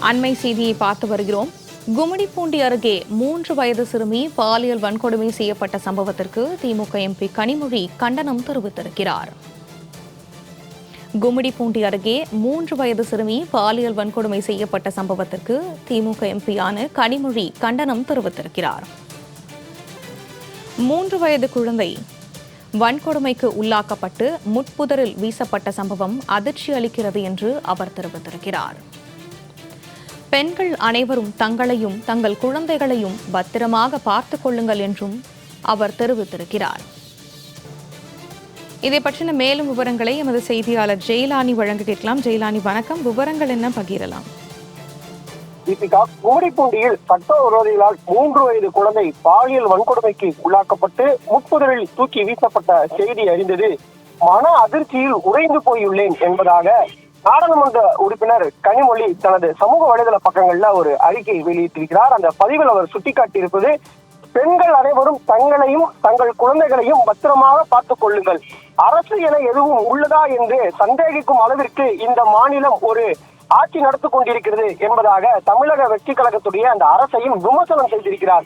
அண்மை செய்தியை பார்த்து வருகிறோம். கும்மிடிப்பூண்டி அருகே 3 வயது சிறுமி பாலியல் வன்கொடுமை செய்யப்பட்ட சம்பவத்திற்கு திமுக எம்பி கனிமொழி கண்டனம் தெரிவித்திருக்கிறார். கும்மிடிப்பூண்டி அருகே 3 வயது சிறுமி பாலியல் வன்கொடுமை செய்யப்பட்ட சம்பவத்திற்கு திமுக எம்பியான கனிமொழி கண்டனம் தெரிவித்திருக்கிறார். 3 வயது குழந்தை வன்கொடுமைக்கு உள்ளாக்கப்பட்டு முட்புதரில் வீசப்பட்ட சம்பவம் அதிர்ச்சி அளிக்கிறது என்று அவர் தெரிவித்திருக்கிறார். பெண்கள் அனைவரும் தங்களையும் தங்கள் குழந்தைகளையும் பத்திரமாக பார்த்துக் கொள்ளுங்கள் என்றும் அவர் தெரிவித்திருக்கிறார். இதை பற்றின மேலும் விவரங்களை எமது செய்தியாளர் ஜெயலானி வழங்க கேட்கலாம். ஜெயலானி, வணக்கம். விவரங்கள் என்ன பகிரலாம்? தீபிகா, கும்மிடிப்பூண்டியில் சட்டவிரோதிகளால் 3 வயது குழந்தை பாலியல் வன்கொடுமைக்கு உள்ளாக்கப்பட்டு முட்புதரில் தூக்கி வீசப்பட்ட செய்தி அறிந்தது மன அதிர்ச்சியில் உறைந்து போயுள்ளேன் என்பதாக நாடாளுமன்ற உறுப்பினர் கனிமொழி தனது சமூக வலைதள பக்கங்கள்ல ஒரு அறிக்கை வெளியிட்டிருக்கிறார். அந்த பதிவில் அவர் சுட்டிக்காட்டியிருப்பது, பெண்கள் அனைவரும் தங்களையும் தங்கள் குழந்தைகளையும் பத்திரமாக பார்த்துக் கொள்ளுங்கள். அரசு என எதுவும் உள்ளதா என்று சந்தேகிக்கும் அளவிற்கு இந்த மாநிலம் ஒரு ஆட்சி நடத்தி கொண்டிருக்கிறது என்பதாக தமிழக வெற்றி கழகத்துடைய அந்த அரசையும் விமர்சனம் செய்திருக்கிறார்.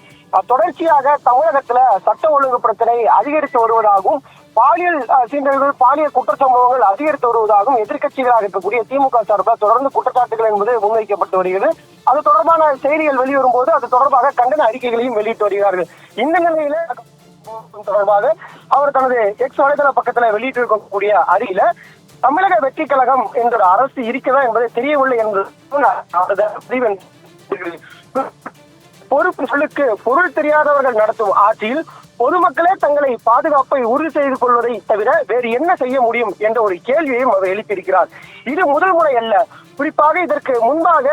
தொடர்ச்சியாக தமிழகத்துல சட்ட ஒழுங்கு பிரச்சனை அதிகரித்து வருவதாகவும் பாலியல் சீண்டல்கள் பாலியல் குற்றச்சம்பவங்கள் அதிகரித்து வருவதாகவும் எதிர்க்கட்சிகளாக இருக்கக்கூடிய திமுக சார்பாக தொடர்ந்து குற்றச்சாட்டுகள் என்பது முன்வைக்கப்பட்டு வருகிறது. அது தொடர்பான செய்திகள் வெளிவரும் போது அது தொடர்பாக கண்டன அறிக்கைகளையும் வெளியிட்டு வருகிறார்கள். இந்த நிலையில தொடர்பாக அவர் தனது எக்ஸ் வலைதள பக்கத்துல வெளியிட்டிருக்கக்கூடிய அறிக்கையில தமிழக வெற்றி கழகம் என்ற அரசு இருக்கிறதா என்பதை தெரியவில்லை என்று பொறுப்பு சொல்லுக்கு பொருள் தெரியாதவர்கள் நடத்தும் ஆட்சியில் பொதுமக்களே தங்களை பாதுகாப்பை உறுதி செய்து கொள்வதை தவிர வேறு என்ன செய்ய முடியும் என்ற ஒரு கேள்வியையும் அவர் எழுப்பியிருக்கிறார். இது முதல் முறை அல்ல. குறிப்பாக இதற்கு முன்பாக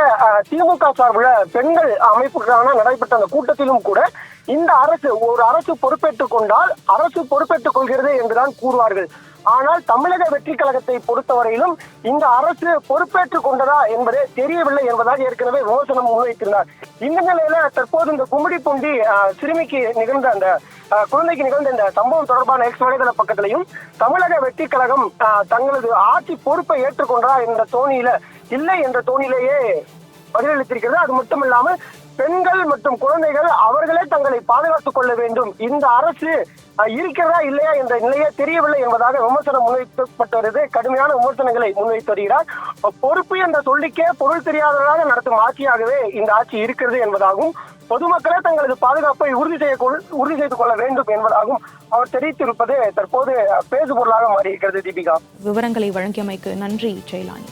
திமுக சார்பில் பெண்கள் அமைப்புக்கான நடைபெற்ற அந்த கூட்டத்திலும் கூட இந்த அரசு பொறுப்பேற்றுக் கொண்டால் அரசு பொறுப்பேற்றுக் கொள்கிறது என்றுதான் கூறுவார்கள். ஆனால் தமிழக வெற்றி கழகத்தை பொறுத்தவரையிலும் இந்த அரசு பொறுப்பேற்றுக் கொண்டதா என்பதே தெரியவில்லை என்பதாக ஏற்கனவே விமர்சனம் முன்வைத்திருந்தார். இந்த நிலையில தற்போது இந்த கும்மிடிப்பூண்டி சிறுமிக்கு நிகழ்ந்த அந்த குழந்தைக்கு நிகழ்ந்த இந்த சம்பவம் தொடர்பான எக்ஸ் வலைதள பக்கத்திலையும் தமிழக வெற்றி கழகம் தங்களது ஆட்சி பொறுப்பை ஏற்றுக்கொண்டதா என்ற தோணியில இல்லை என்ற தோணியிலேயே பதிலளித்திருக்கிறது. அது மட்டுமில்லாமல் பெண்கள் மற்றும் குழந்தைகள் அவர்களே தங்களை பாதுகாத்துக் கொள்ள வேண்டும், இந்த அரசு இருக்கிறதா இல்லையா என்ற நிலையே தெரியவில்லை என்பதாக விமர்சனம் முன்வைக்கப்பட்டு வருகிறது. கடுமையான விமர்சனங்களை முன்வைத்து வருகிறார். பொறுப்பு என்ற சொல்லிக்கே பொருள் தெரியாதவராக நடத்தும் ஆட்சியாகவே இந்த ஆட்சி இருக்கிறது என்பதாகவும் பொதுமக்களே தங்களது பாதுகாப்பை உறுதி செய்து கொள்ள வேண்டும் என்பதாகவும் அவர் தெரிவித்திருப்பது தற்போது பேசுபொருளாக மாறியிருக்கிறது. தீபிகா, விவரங்களை வழங்கியமைக்கு நன்றி ஜெயலானி.